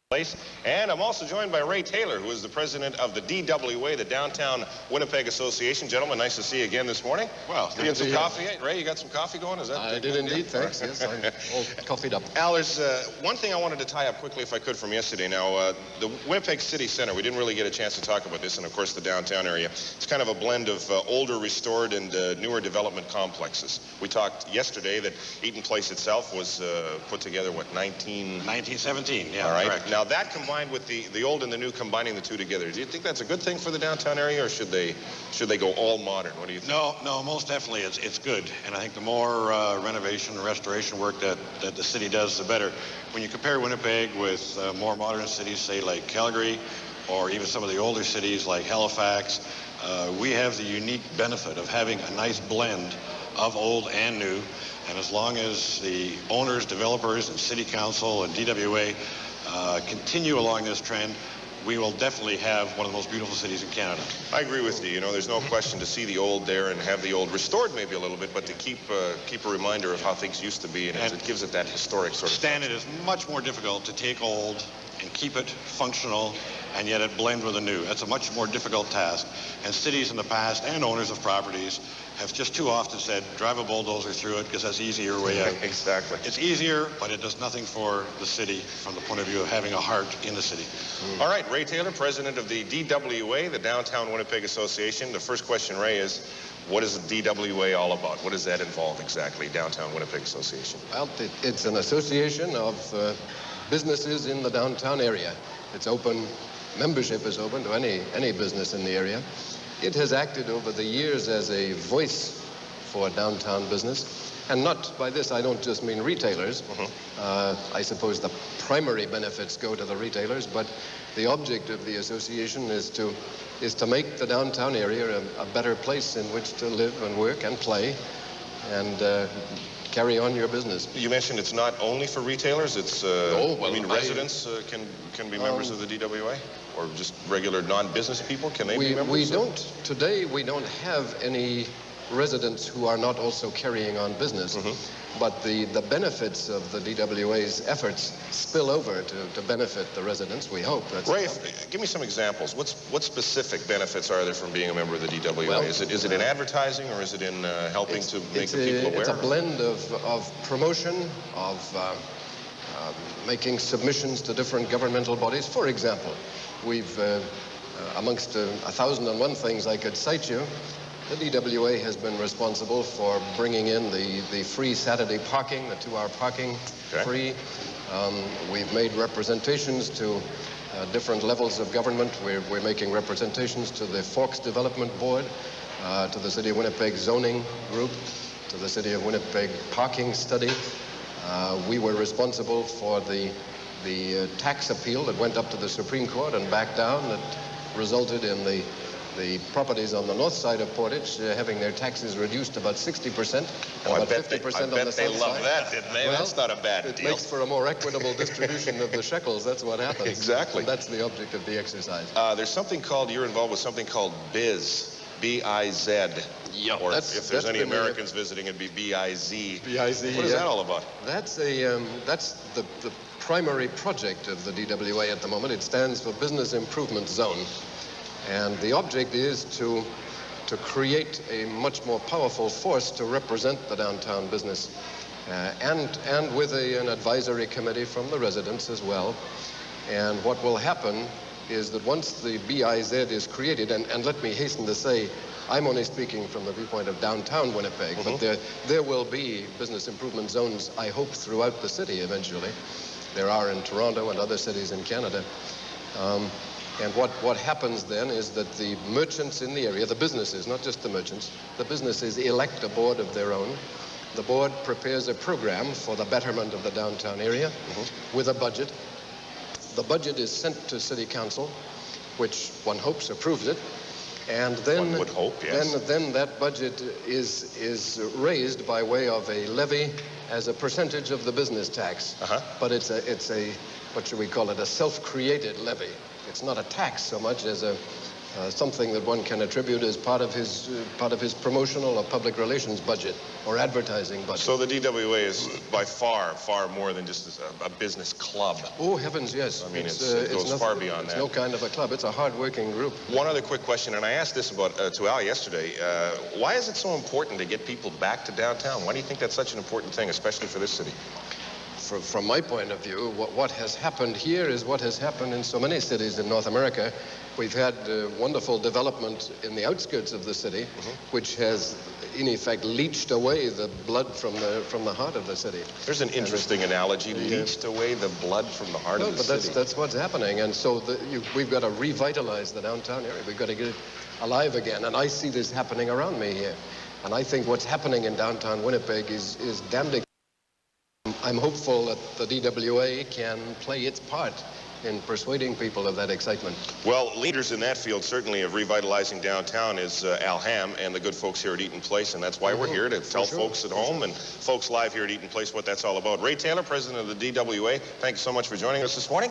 Place. And I'm also joined by Reeh Taylor, who is the president of the DWA, the Downtown Winnipeg Association. Gentlemen, nice to see you again this morning. Well, you getting some coffee? Reeh, you got some coffee going? Is that? I did indeed, thanks. Yes, I'm all coffeeed up. Al, there's one thing I wanted to tie up quickly, if I could, from yesterday. Now, the Winnipeg City Center, we didn't really get a chance to talk about this, and of course the downtown area. It's kind of a blend of older, restored, and newer development complexes. We talked yesterday that Eaton Place itself was put together, what, 1917, yeah. All right. Correct. Now, that combined with the old and the new, combining the two together, do you think that's a good thing for the downtown area, or should they go all modern? What do you think? No, most definitely it's good. And I think the more renovation and restoration work that the city does, the better. When you compare Winnipeg with more modern cities, say like Calgary, or even some of the older cities like Halifax, we have the unique benefit of having a nice blend of old and new. And as long as the owners, developers, and city council and DWA continue along this trend, we will definitely have one of the most beautiful cities in Canada. I agree with you. You know, there's no question to see the old there and have the old restored maybe a little bit, but to keep a reminder of how things used to be, and it gives it that historic sort of Stan, it is much more difficult to take old and keep it functional and yet it blend with the new. That's a much more difficult task. And cities in the past and owners of properties have just too often said, drive a bulldozer through it because that's the easier way out. Exactly. It's easier, but it does nothing for the city from the point of view of having a heart in the city. All right, Reeh Taylor, president of the DWA, the Downtown Winnipeg Association. The first question, Reeh, is what is the DWA all about? What does that involve exactly, Downtown Winnipeg Association? Well, it's an association of businesses in the downtown area. It's open. Membership is open to any business in the area. It has acted over the years as a voice for downtown business. And not by this, I don't just mean retailers. I suppose the primary benefits go to the retailers, but the object of the association is to make the downtown area a better place in which to live and work and play and carry on your business. You mentioned it's not only for retailers, it's, residents can be members of the DWA? Or just regular non-business people, can they be members? Today we don't have any residents who are not also carrying on business. But the benefits of the DWA's efforts spill over to benefit the residents, we hope. Reeh, give me some examples. What specific benefits are there from being a member of the DWA? Well, is it in advertising, or is it in helping to make the people aware? It's a blend of promotion, of making submissions to different governmental bodies. For example, we've, amongst 1,001 things I could cite you, the DWA has been responsible for bringing in the free Saturday parking, the 2-hour parking free. We've made representations to different levels of government. We're making representations to the Forks Development Board, to the City of Winnipeg Zoning Group, to the City of Winnipeg Parking Study. We were responsible for the tax appeal that went up to the Supreme Court and back down, that resulted in the properties on the north side of Portage having their taxes reduced about 60%, about 50% on the south side. I bet they love that, didn't they? Well, that's not a bad deal. It makes for a more equitable distribution of the shekels. That's what happens. Exactly. And that's the object of the exercise. There's something called, you're involved with something called BIZ. B-I-Z. Yeah, or if there's any Americans visiting, it'd be B-I-Z. B-I-Z. What is that all about? That's the primary project of the DWA at the moment. It stands for Business Improvement Zone. And the object is to create a much more powerful force to represent the downtown business, and with an advisory committee from the residents as well. And what will happen is that once the BIZ is created, and let me hasten to say, I'm only speaking from the viewpoint of downtown Winnipeg, but there will be business improvement zones, I hope, throughout the city eventually. There are in Toronto and other cities in Canada. And what happens then is that the merchants in the area, the businesses, not just the merchants, the businesses elect a board of their own. The board prepares a program for the betterment of the downtown area with a budget. The budget is sent to City Council, which one hopes approves it. And then, one would hope, yes. Then that budget is raised by way of a levy as a percentage of the business tax. But it's a what should we call it, a self-created levy. It's not a tax so much as something that one can attribute as part of his promotional or public relations budget or advertising budget. So the DWA is by far, far more than just a business club. Oh, heavens, yes. I mean, it goes far beyond that. It's no kind of a club. It's a hard-working group. One other quick question, and I asked this about to Al yesterday. Why is it so important to get people back to downtown? Why do you think that's such an important thing, especially for this city? From my point of view, what has happened here is what has happened in so many cities in North America. We've had wonderful development in the outskirts of the city, which has, in effect, leached away the blood from the heart of the city. There's an interesting analogy, leached away the blood from the heart of the city. But that's what's happening, and so we've got to revitalize the downtown area. We've got to get it alive again, and I see this happening around me here. And I think what's happening in downtown Winnipeg is damn exciting. I'm hopeful that the DWA can play its part in persuading people of that excitement. Well, leaders in that field, certainly, of revitalizing downtown is Al Hamm and the good folks here at Eaton Place, and that's why we're here, to tell folks at home and folks live here at Eaton Place what that's all about. Reeh Taylor, president of the DWA, thank you so much for joining us this morning.